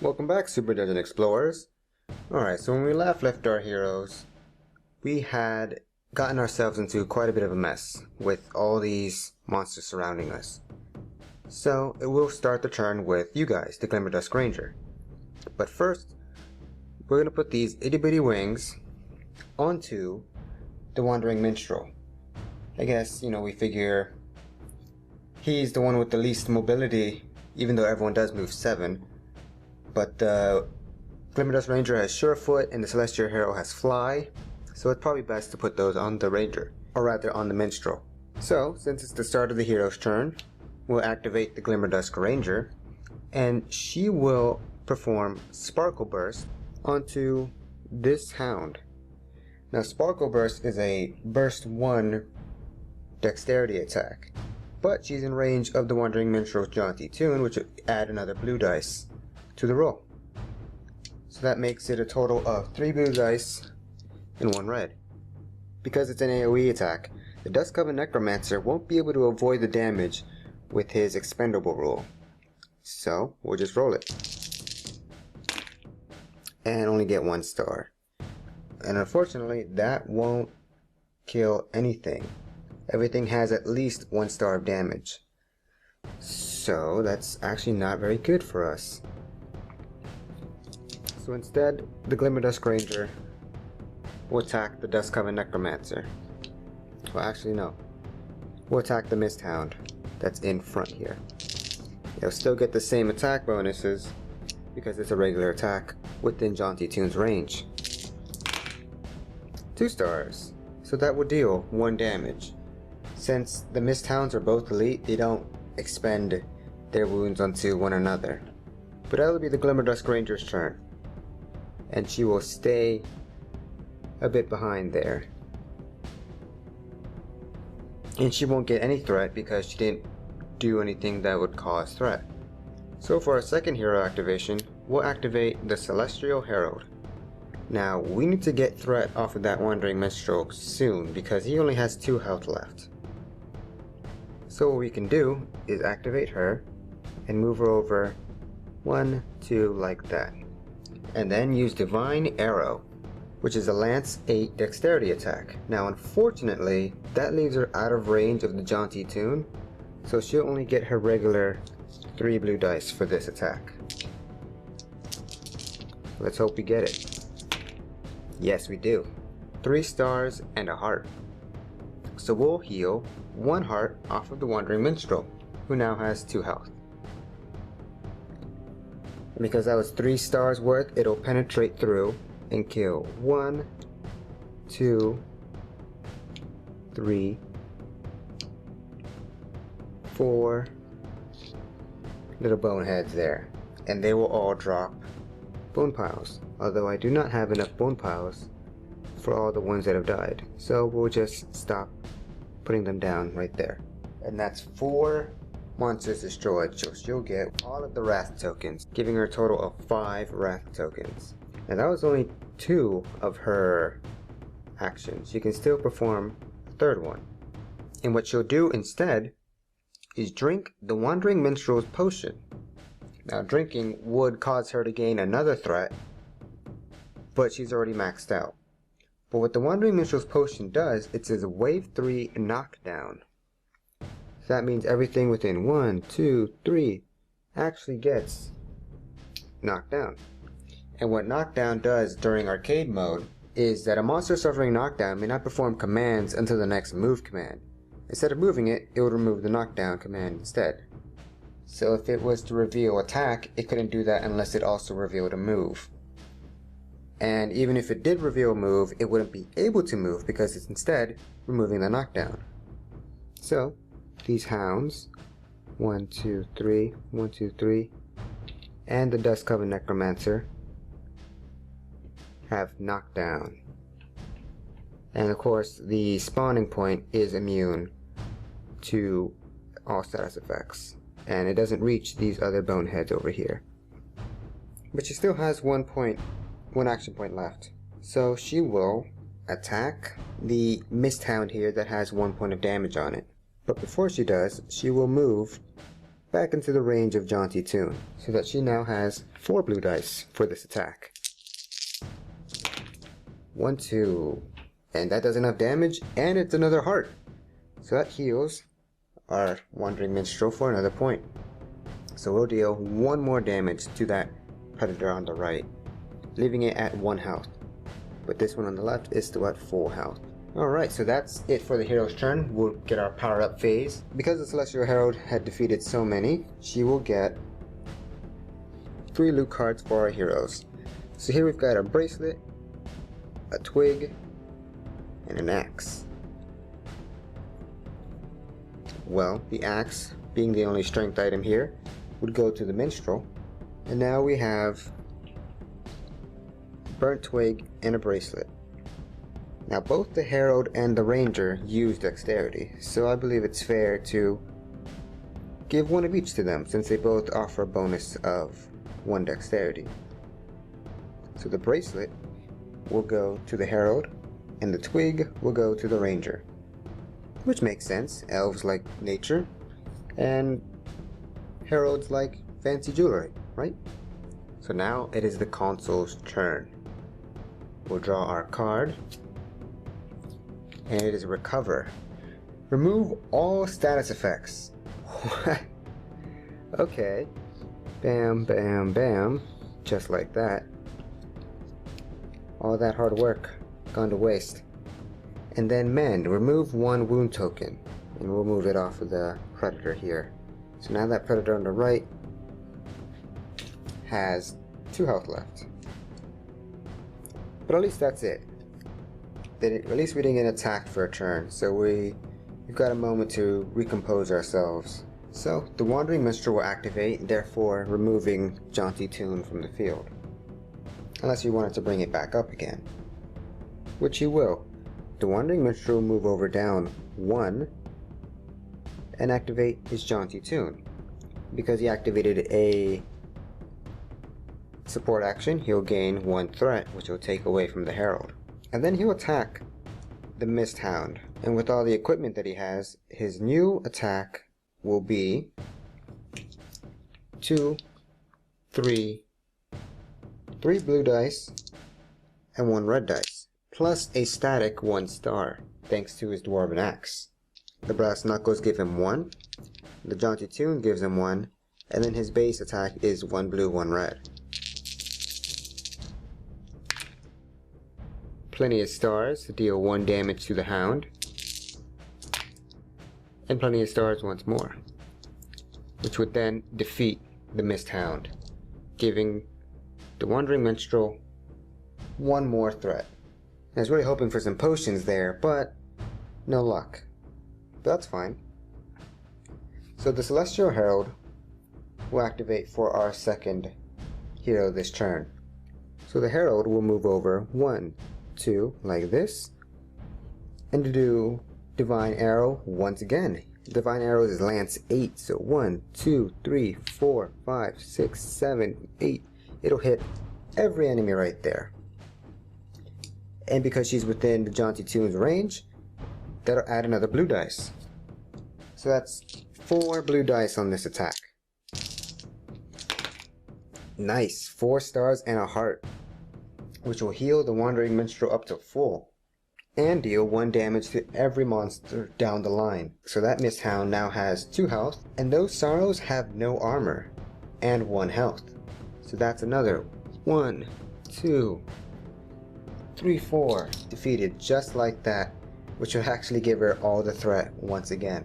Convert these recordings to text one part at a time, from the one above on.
Welcome back, Super Dungeon Explorers. Alright, so when we left our heroes, we had gotten ourselves into quite a bit of a mess with all these monsters surrounding us. So it will start the turn with you guys, the Glimmerdusk Ranger. But first, we're going to put these itty bitty wings onto the Wandering Minstrel. I guess, we figure he's the one with the least mobility, even though everyone does move 7. But the Glimmerdusk Ranger has Surefoot and the Celestial Hero has Fly, so it's probably best to put those on the Ranger, or rather on the Minstrel. So, since it's the start of the hero's turn, we'll activate the Glimmerdusk Ranger, and she will perform Sparkle Burst onto this hound. Now, Sparkle Burst is a Burst 1 Dexterity attack, but she's in range of the Wandering Minstrel's Jaunty Tune, which will add another blue dice to the roll. So that makes it a total of 3 blue dice and 1 red. Because it's an AoE attack, the Dust-Covered Necromancer won't be able to avoid the damage with his expendable rule. So we'll just roll it. And only get 1 star. And unfortunately, that won't kill anything. Everything has at least 1 star of damage. So that's actually not very good for us. So instead, the Glimmerdusk Ranger will attack the Dust-Covered Necromancer. Well, actually no. We'll attack the Mist Hound that's in front here. It'll still get the same attack bonuses because it's a regular attack within Jaunty Tune's range. 2 stars. So that will deal 1 damage. Since the Mist Hounds are both elite, they don't expend their wounds onto one another. But that'll be the Glimmerdusk Ranger's turn. And she will stay a bit behind there. And she won't get any threat because she didn't do anything that would cause threat. So for our second hero activation, we'll activate the Celestial Herald. Now we need to get threat off of that Wandering Minstrel soon because he only has 2 health left. So what we can do is activate her and move her over 1, 2 like that. And then use Divine Arrow, which is a Lance 8 Dexterity attack. Now unfortunately, that leaves her out of range of the Jaunty Tune, so she'll only get her regular 3 blue dice for this attack. Let's hope we get it. Yes, we do. 3 stars and a heart. So we'll heal 1 heart off of the Wandering Minstrel, who now has 2 health. And because that was 3 stars worth, it'll penetrate through and kill 1, 2, 3, 4 little boneheads there. And they will all drop bone piles. Although I do not have enough bone piles for all the ones that have died. So we'll just stop putting them down right there. And that's 4 monsters destroyed, so she'll get all of the Wrath tokens, giving her a total of 5 Wrath tokens. And that was only 2 of her actions. She can still perform a 3rd one. And what she'll do instead is drink the Wandering Minstrel's potion. Now drinking would cause her to gain another threat, but she's already maxed out. But what the Wandering Minstrel's potion does, it's a wave 3 knockdown. So that means everything within 1, 2, 3 actually gets knocked down. And what knockdown does during arcade mode is that a monster suffering knockdown may not perform commands until the next move command. Instead of moving it, it would remove the knockdown command instead. So if it was to reveal attack, it couldn't do that unless it also revealed a move. And even if it did reveal a move, it wouldn't be able to move because it's instead removing the knockdown. So these hounds, 1, 2, 3, 1, 2, 3, and the Dust-Covered Necromancer have knockdown. And of course, the spawning point is immune to all status effects. And it doesn't reach these other boneheads over here. But she still has 1 action point left. So she will attack the Mist Hound here that has 1 point of damage on it. But before she does, she will move back into the range of Jaunty Toon, so that she now has 4 blue dice for this attack. 1, 2, and that does enough damage, and it's another heart. So that heals our Wandering Minstrel for another point. So we'll deal 1 more damage to that predator on the right, leaving it at 1 health. But this one on the left is still at full health. Alright, so that's it for the hero's turn. We'll get our power up phase. Because the Celestial Herald had defeated so many, she will get 3 loot cards for our heroes. So here we've got a bracelet, a twig, and an axe. Well, the axe, being the only strength item here, would go to the minstrel. And now we have burnt twig and a bracelet. Now both the herald and the ranger use dexterity, so I believe it's fair to give 1 of each to them, since they both offer a bonus of 1 dexterity. So the bracelet will go to the herald, and the twig will go to the ranger. Which makes sense, elves like nature, and heralds like fancy jewelry, right? So now it is the console's turn. We'll draw our card, and it is recover. Remove all status effects. Okay. Bam, bam, bam. Just like that. All that hard work gone to waste. And then mend. Remove 1 wound token. And we'll move it off of the predator here. So now that predator on the right has 2 health left. But at least that's it. At least we didn't get attacked for a turn, so we've got a moment to recompose ourselves. So the Wandering Minstrel will activate, therefore removing Jaunty Toon from the field. Unless you wanted to bring it back up again. Which you will. The Wandering Minstrel will move over down 1 and activate his Jaunty Toon. Because he activated a support action, he'll gain 1 threat, which will take away from the Herald. And then he'll attack the Mist Hound. And with all the equipment that he has, his new attack will be 2, 3 blue dice, and 1 red dice, plus a static 1 star, thanks to his Dwarven Axe. The Brass Knuckles give him 1, the Jaunty Toon gives him 1, and then his base attack is 1 blue, 1 red. Plenty of stars to deal 1 damage to the Hound, and plenty of stars once more, which would then defeat the Mist Hound, giving the Wandering Minstrel 1 more threat. I was really hoping for some potions there, but no luck. But that's fine. So the Celestial Herald will activate for our second hero this turn. So the Herald will move over 1, 2, like this, and to do Divine Arrow once again. Divine Arrow is Lance 8, so 1, 2, 3, 4, 5, 6, 7, 8. It'll hit every enemy right there. And because she's within the Jaunty Toon's range, that'll add another blue dice. So that's 4 blue dice on this attack. Nice, 4 stars and a heart, which will heal the Wandering Minstrel up to full, and deal 1 damage to every monster down the line. So that Mist Hound now has 2 health, and those Sorrows have no armor, and 1 health. So that's another 1, 2, 3, 4, defeated just like that, which will actually give her all the threat once again.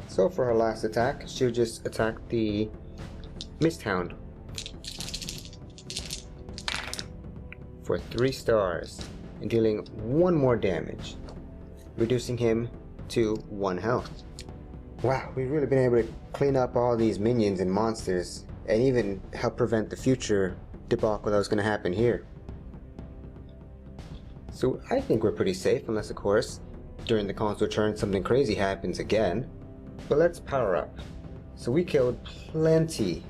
So for her last attack, she'll just attack the Mist Hound for 3 stars and dealing 1 more damage, reducing him to 1 health. Wow, we've really been able to clean up all these minions and monsters and even help prevent the future debacle that was going to happen here. So I think we're pretty safe, unless of course during the console turn something crazy happens again. But let's power up. So we killed plenty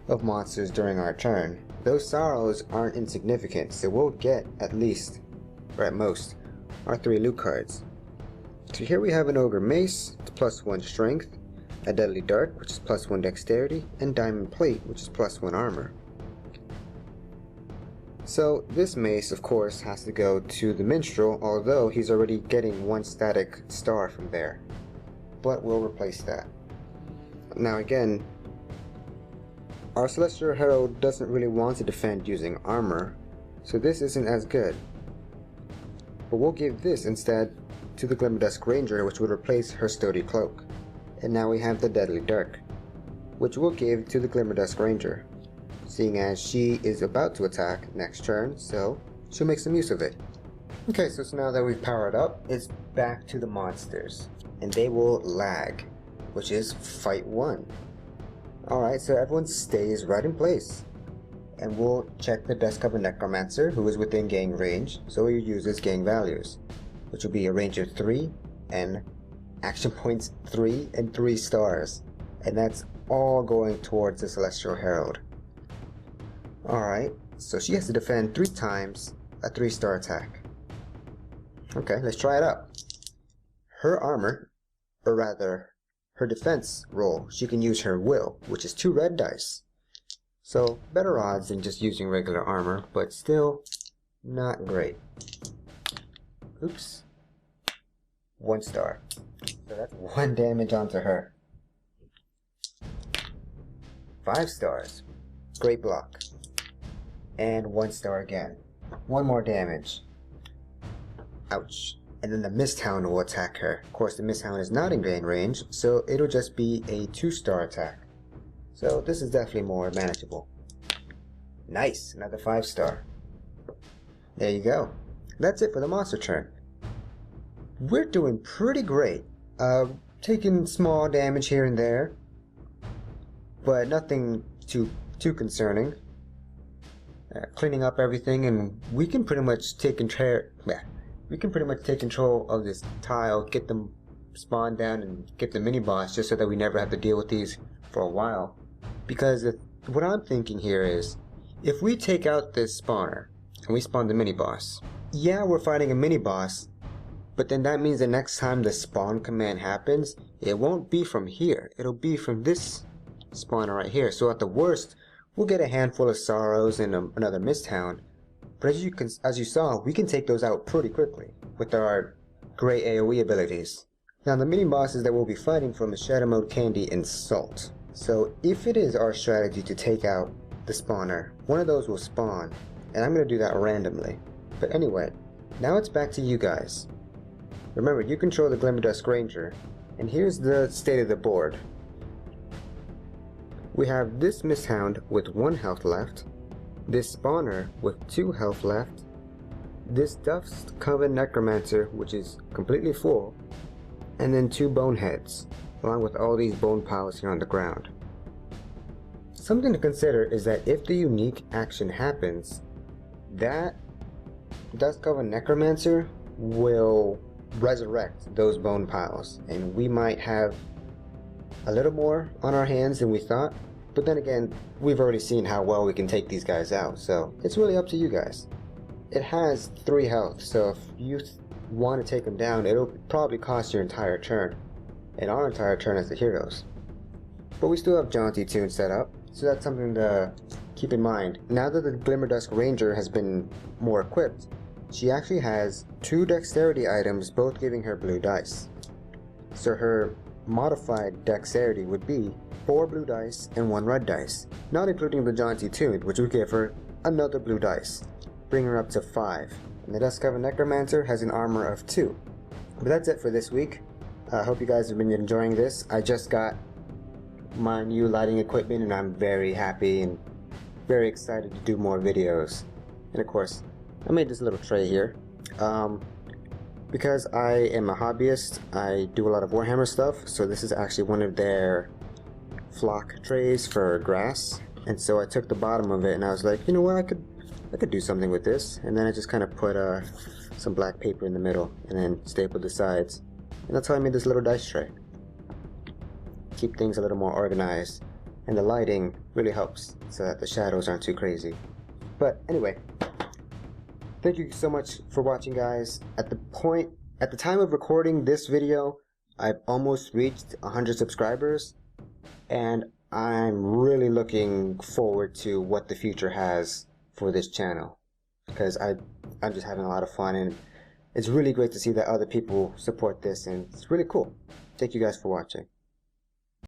of monsters during our turn. Those Sorrows aren't insignificant, so we'll get at least, or at most, our 3 loot cards. So here we have an Ogre Mace, it's +1 strength, a deadly dart, which is +1 dexterity, and diamond plate, which is +1 armor. So this mace, of course, has to go to the minstrel, although he's already getting 1 static star from there. But we'll replace that. Now again, our Celestial Herald doesn't really want to defend using armor, so this isn't as good. But we'll give this instead to the Glimmerdusk Ranger, which would replace her sturdy cloak. And now we have the Deadly Dirk, which we'll give to the Glimmerdusk Ranger, seeing as she is about to attack next turn, so she'll make some use of it. Okay, so now that we've powered up, it's back to the monsters, and they will lag, which is fight 1. Alright, so everyone stays right in place, and we'll check the Dust-Covered Necromancer, who is within gang range, so he uses gang values, which will be a range of 3 and action points 3 and 3 stars, and that's all going towards the Celestial Herald. Alright, so she has to defend 3 times a 3-star attack. Okay, let's try it out. Her armor, or rather, her defense roll, she can use her will, which is 2 red dice. So, better odds than just using regular armor, but still not great. Oops. 1 star. So that's 1 damage onto her. 5 stars. Great block. And 1 star again. 1 more damage. Ouch. And then the Misthound will attack her. Of course, the Misthound is not in gang range, so it'll just be a 2-star attack. So this is definitely more manageable. Nice, another 5-star. There you go. That's it for the monster turn. We're doing pretty great. Taking small damage here and there, but nothing too concerning. Cleaning up everything, and we can pretty much take control. We can pretty much take control of this tile, get them spawned down, and get the mini boss, just so that we never have to deal with these for a while. Because what I'm thinking here is, if we take out this spawner and we spawn the mini boss, yeah, we're fighting a mini boss, but then that means the next time the spawn command happens, it won't be from here. It'll be from this spawner right here. So at the worst, we'll get a handful of sorrows and another Misthound. But as you saw, we can take those out pretty quickly with our great AoE abilities. Now the mini bosses that we'll be fighting from is Shadow Mode, Candy, and Salt. So if it is our strategy to take out the spawner, one of those will spawn, and I'm going to do that randomly. But anyway, now it's back to you guys. Remember, you control the Glimmerdusk Ranger, and here's the state of the board. We have this Misthound with 1 health left, this spawner with 2 health left, this Dust-Covered Necromancer which is completely full, and then 2 boneheads, along with all these bone piles here on the ground. Something to consider is that if the unique action happens, that Dust-Covered Necromancer will resurrect those bone piles, and we might have a little more on our hands than we thought. But then again, we've already seen how well we can take these guys out, so it's really up to you guys. It has 3 health, so if you want to take them down, it'll probably cost your entire turn, and our entire turn as the heroes. But we still have Jaunty Tune set up, so that's something to keep in mind. Now that the Glimmerdusk Ranger has been more equipped, she actually has 2 dexterity items, both giving her blue dice. So her modified dexterity would be 4 blue dice and 1 red dice, not including the Jaunty Tune, which would give her another blue dice, bring her up to 5. And the Dust-Covered Necromancer has an armor of 2. But that's it for this week. I hope you guys have been enjoying this. I just got my new lighting equipment, and I'm very happy and very excited to do more videos. And of course, I made this little tray here. Because I am a hobbyist, I do a lot of Warhammer stuff, so this is actually one of their flock trays for grass. And so I took the bottom of it and I was like, you know what, I could do something with this. And then I just kind of put some black paper in the middle and then stapled the sides. And that's how I made this little dice tray. Keep things a little more organized, and the lighting really helps so that the shadows aren't too crazy. But anyway, thank you so much for watching, guys. At the time of recording this video, I've almost reached 100 subscribers. and I'm really looking forward to what the future has for this channel, because I'm just having a lot of fun, and it's really great to see that other people support this, and it's really cool. Thank you guys for watching.